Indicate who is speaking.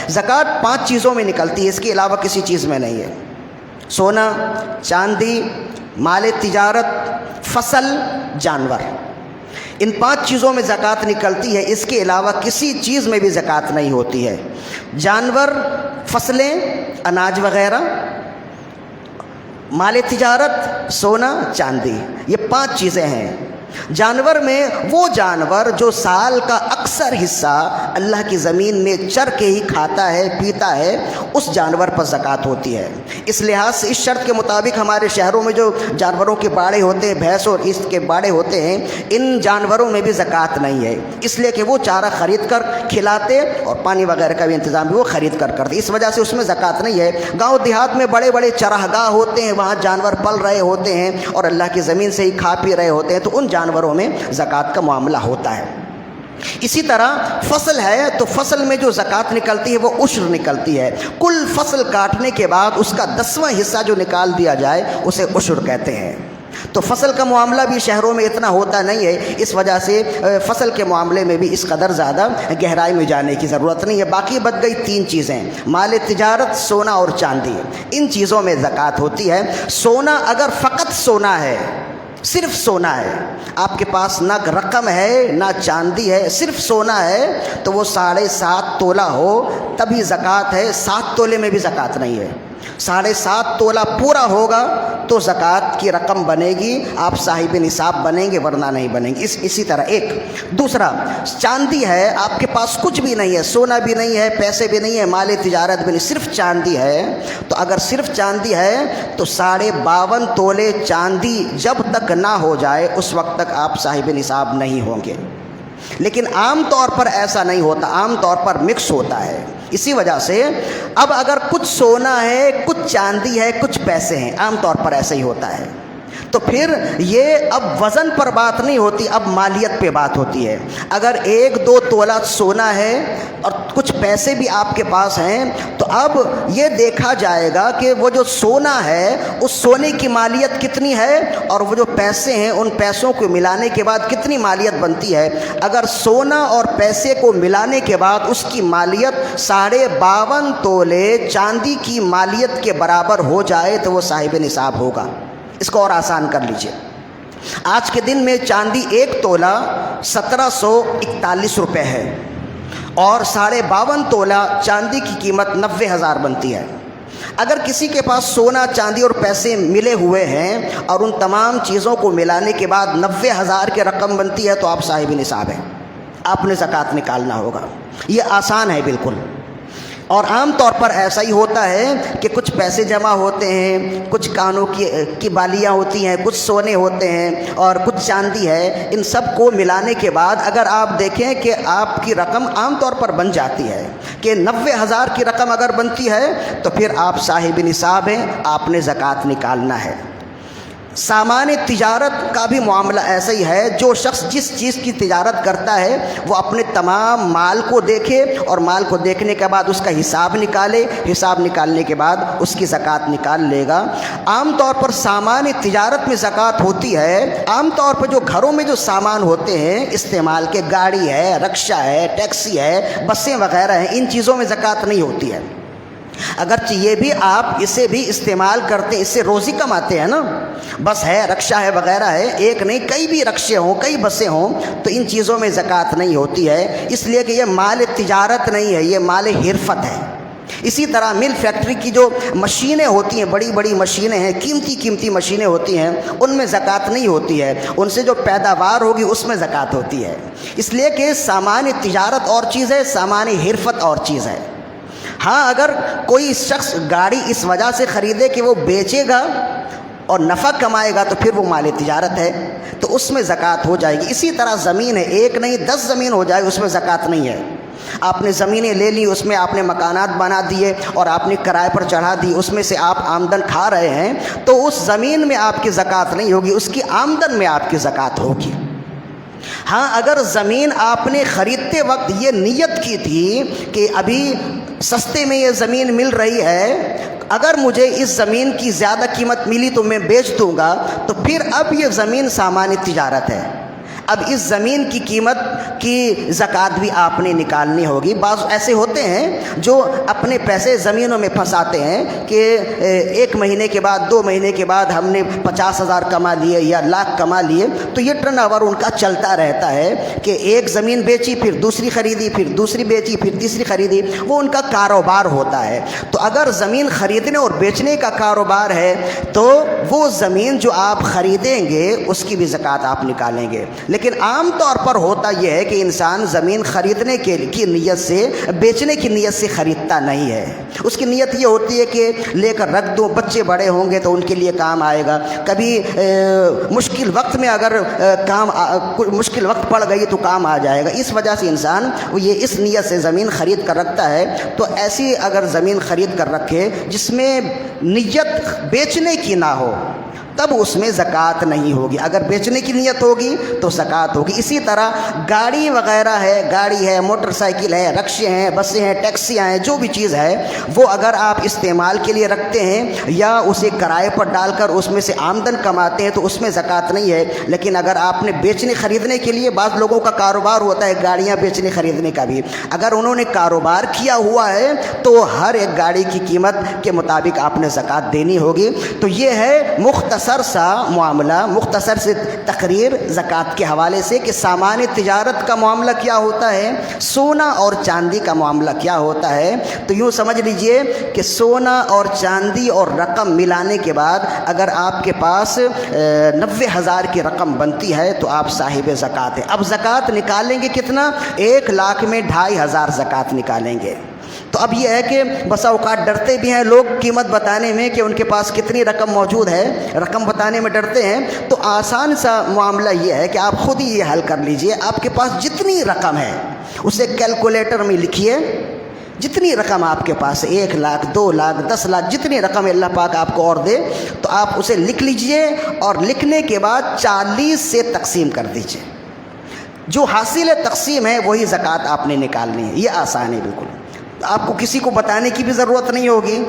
Speaker 1: زکوٰۃ 5 چیزوں میں نکلتی ہے، اس کے علاوہ کسی چیز میں نہیں ہے۔ سونا، چاندی، مال تجارت، فصل، جانور، ان 5 چیزوں میں زکوٰۃ نکلتی ہے، اس کے علاوہ کسی چیز میں بھی زکوٰۃ نہیں ہوتی ہے۔ جانور، فصلیں، اناج وغیرہ، مال تجارت، سونا، چاندی، یہ 5 چیزیں ہیں۔ جانور میں وہ جانور جو سال کا اکثر حصہ اللہ کی زمین میں چر کے ہی کھاتا ہے پیتا ہے، اس جانور پر زکوٰۃ ہوتی ہے۔ اس لحاظ سے اس شرط کے مطابق ہمارے شہروں میں جو جانوروں کے باڑے ہوتے ہیں، بھینس اور اس کے باڑے ہوتے ہیں، ان جانوروں میں بھی زکوٰۃ نہیں ہے، اس لیے کہ وہ چارہ خرید کر کھلاتے اور پانی وغیرہ کا بھی انتظام بھی وہ خرید کر کرتے، اس وجہ سے اس میں زکوٰۃ نہیں ہے۔ گاؤں دیہات میں بڑے بڑے چراگاہ ہوتے ہیں، وہاں جانور پل رہے ہوتے ہیں اور اللہ کی زمین سے ہی کھا پی رہے ہوتے ہیں، تو ان جانوروں میں زکوٰۃ کا معاملہ ہوتا ہے۔ اسی طرح فصل ہے تو فصل میں جو زکوٰۃ نکلتی ہے وہ عشر نکلتی ہے۔ کل فصل کاٹنے کے بعد اس کا 10واں حصہ جو نکال دیا جائے اسے عشر کہتے ہیں۔ تو فصل کا معاملہ بھی شہروں میں اتنا ہوتا نہیں ہے، اس وجہ سے فصل کے معاملے میں بھی اس قدر زیادہ گہرائی میں جانے کی ضرورت نہیں ہے۔ باقی بچ گئی 3 چیزیں، مال تجارت، سونا اور چاندی، ان چیزوں میں زکوٰۃ ہوتی ہے۔ سونا اگر فقط سونا ہے، صرف سونا ہے، آپ کے پاس نہ رقم ہے نہ چاندی ہے، صرف سونا ہے، تو وہ 7.5 تولہ ہو تبھی زکوٰۃ ہے، 7 تولے میں بھی زکوٰۃ نہیں ہے۔ 7.5 تولہ پورا ہوگا تو زکوٰۃ کی رقم بنے گی، آپ صاحب نصاب بنیں گے، ورنہ نہیں بنیں گے۔ اسی طرح ایک دوسرا، چاندی ہے، آپ کے پاس کچھ بھی نہیں ہے، سونا بھی نہیں ہے، پیسے بھی نہیں ہے، مال تجارت بھی نہیں، صرف چاندی ہے، تو اگر صرف چاندی ہے تو 52.5 تولے چاندی جب تک نہ ہو جائے اس وقت تک آپ صاحب نصاب نہیں ہوں گے۔ لیکن عام طور پر ایسا نہیں ہوتا، عام طور پر مکس ہوتا ہے۔ اسی وجہ سے اب اگر کچھ سونا ہے، کچھ چاندی ہے، کچھ پیسے ہیں، عام طور پر ایسا ہی ہوتا ہے، تو پھر یہ اب وزن پر بات نہیں ہوتی، اب مالیت پہ بات ہوتی ہے۔ اگر 1-2 تولہ سونا ہے اور کچھ پیسے بھی آپ کے پاس ہیں، تو اب یہ دیکھا جائے گا کہ وہ جو سونا ہے اس سونے کی مالیت کتنی ہے اور وہ جو پیسے ہیں ان پیسوں کو ملانے کے بعد کتنی مالیت بنتی ہے۔ اگر سونا اور پیسے کو ملانے کے بعد اس کی مالیت 52.5 تولے چاندی کی مالیت کے برابر ہو جائے تو وہ صاحب نصاب ہوگا۔ اس کو اور آسان کر لیجئے، آج کے دن میں چاندی 1 تولہ 1741 روپے ہے اور 52.5 تولہ چاندی کی قیمت 90,000 بنتی ہے۔ اگر کسی کے پاس سونا، چاندی اور پیسے ملے ہوئے ہیں اور ان تمام چیزوں کو ملانے کے بعد 90,000 کی رقم بنتی ہے تو آپ صاحب نصاب ہیں، آپ نے زکوٰۃ نکالنا ہوگا۔ یہ آسان ہے بالکل، اور عام طور پر ایسا ہی ہوتا ہے کہ کچھ پیسے جمع ہوتے ہیں، کچھ کانوں کی بالیاں ہوتی ہیں، کچھ سونے ہوتے ہیں اور کچھ چاندی ہے، ان سب کو ملانے کے بعد اگر آپ دیکھیں کہ آپ کی رقم عام طور پر بن جاتی ہے کہ 90,000 کی رقم اگر بنتی ہے تو پھر آپ صاحب نصاب ہیں، آپ نے زکوٰۃ نکالنا ہے۔ سامان تجارت کا بھی معاملہ ایسا ہی ہے، جو شخص جس چیز کی تجارت کرتا ہے وہ اپنے تمام مال کو دیکھے اور مال کو دیکھنے کے بعد اس کا حساب نکالے، حساب نکالنے کے بعد اس کی زکوٰۃ نکال لے گا۔ عام طور پر سامان تجارت میں زکوٰۃ ہوتی ہے، عام طور پر جو گھروں میں جو سامان ہوتے ہیں استعمال کے، گاڑی ہے، رکشہ ہے، ٹیکسی ہے، بسیں وغیرہ ہیں، ان چیزوں میں زکوٰۃ نہیں ہوتی ہے۔ اگرچہ یہ بھی آپ اسے بھی استعمال کرتے، اس سے روزی کماتے ہیں نا، بس ہے، رکشہ ہے وغیرہ ہے، ایک نہیں کئی بھی رکشے ہوں، کئی بسیں ہوں، تو ان چیزوں میں زکوٰۃ نہیں ہوتی ہے، اس لیے کہ یہ مال تجارت نہیں ہے، یہ مال حرفت ہے۔ اسی طرح مل فیکٹری کی جو مشینیں ہوتی ہیں، بڑی بڑی مشینیں ہیں، قیمتی مشینیں ہوتی ہیں، ان میں زکوٰۃ نہیں ہوتی ہے، ان سے جو پیداوار ہوگی اس میں زکوٰۃ ہوتی ہے۔ اس لیے کہ سامان تجارت اور چیز ہے، سامان حرفت اور چیز ہے۔ ہاں اگر کوئی شخص گاڑی اس وجہ سے خریدے کہ وہ بیچے گا اور نفع کمائے گا تو پھر وہ مال تجارت ہے، تو اس میں زکوٰۃ ہو جائے گی۔ اسی طرح زمین ہے، ایک نہیں 10 زمین ہو جائے اس میں زکوٰۃ نہیں ہے۔ آپ نے زمینیں لے لی، اس میں آپ نے مکانات بنا دیے اور آپ نے کرائے پر چڑھا دی، اس میں سے آپ آمدن کھا رہے ہیں، تو اس زمین میں آپ کی زکوٰۃ نہیں ہوگی، اس کی آمدن میں آپ کی زکوٰۃ ہوگی۔ ہاں اگر زمین آپ نے خریدتے وقت یہ نیت کی تھی کہ ابھی سستے میں یہ زمین مل رہی ہے، اگر مجھے اس زمین کی زیادہ قیمت ملی تو میں بیچ دوں گا، تو پھر اب یہ زمین سامان تجارت ہے۔ اب اس زمین کی قیمت کی زکوٰۃ بھی آپ نے نکالنی ہوگی۔ بعض ایسے ہوتے ہیں جو اپنے پیسے زمینوں میں پھنساتے ہیں کہ 1 مہینے کے بعد 2 مہینے کے بعد ہم نے 50,000 کما لیے یا لاکھ کما لیے، تو یہ ٹرن اوور ان کا چلتا رہتا ہے کہ ایک زمین بیچی پھر دوسری خریدی، پھر دوسری بیچی پھر تیسری خریدی، وہ ان کا کاروبار ہوتا ہے۔ تو اگر زمین خریدنے اور بیچنے کا کاروبار ہے تو وہ زمین جو آپ خریدیں گے اس کی بھی زکوٰۃ آپ نکالیں گے۔ لیکن عام طور پر ہوتا یہ ہے کہ انسان زمین خریدنے کی نیت سے، بیچنے کی نیت سے خریدتا نہیں ہے۔ اس کی نیت یہ ہوتی ہے کہ لے کر رکھ دو، بچے بڑے ہوں گے تو ان کے لیے کام آئے گا، کبھی مشکل وقت میں اگر مشکل وقت پڑ گئی تو کام آ جائے گا۔ اس وجہ سے انسان یہ اس نیت سے زمین خرید کر رکھتا ہے۔ تو ایسی اگر زمین خرید کر رکھے جس میں نیت بیچنے کی نہ ہو تب اس میں زکوٰۃ نہیں ہوگی۔ اگر بیچنے کی نیت ہوگی تو زکوٰۃ ہوگی۔ اسی طرح گاڑی وغیرہ ہے، گاڑی ہے، موٹر سائیکل ہے، رکشے ہیں، بسیں ہیں، ٹیکسیاں ہیں، جو بھی چیز ہے وہ اگر آپ استعمال کے لیے رکھتے ہیں یا اسے کرائے پر ڈال کر اس میں سے آمدن کماتے ہیں تو اس میں زکوٰۃ نہیں ہے۔ لیکن اگر آپ نے بیچنے خریدنے کے لیے، بعض لوگوں کا کاروبار ہوتا ہے گاڑیاں بیچنے خریدنے کا بھی، اگر انہوں نے کاروبار کیا ہوا ہے تو ہر ایک گاڑی کی قیمت کے مطابق آپ نے زکوٰۃ دینی ہوگی۔ تو یہ ہے مختصر سا معاملہ، مختصر سے تقریر زکوٰۃ کے حوالے سے کہ سامان تجارت کا معاملہ کیا ہوتا ہے، سونا اور چاندی کا معاملہ کیا ہوتا ہے۔ تو یوں سمجھ لیجئے کہ سونا اور چاندی اور رقم ملانے کے بعد اگر آپ کے پاس 90,000 کی رقم بنتی ہے تو آپ صاحب زکوٰۃ ہیں۔ اب زکوٰۃ نکالیں گے کتنا؟ 1 لاکھ میں 2,500 زکوٰۃ نکالیں گے۔ تو اب یہ ہے کہ بسا اوقات ڈرتے بھی ہیں لوگ قیمت بتانے میں کہ ان کے پاس کتنی رقم موجود ہے، رقم بتانے میں ڈرتے ہیں۔ تو آسان سا معاملہ یہ ہے کہ آپ خود ہی یہ حل کر لیجئے، آپ کے پاس جتنی رقم ہے اسے کیلکولیٹر میں لکھیے، جتنی رقم آپ کے پاس 1 لاکھ 2 لاکھ 10 لاکھ جتنی رقم اللہ پاک آپ کو اور دے تو آپ اسے لکھ لیجئے، اور لکھنے کے بعد 40 سے تقسیم کر دیجئے۔ جو حاصل تقسیم ہے وہی زکوٰۃ آپ نے نکالنی ہے۔ یہ آسان ہے بالکل، آپ کو کسی کو بتانے کی بھی ضرورت نہیں ہوگی۔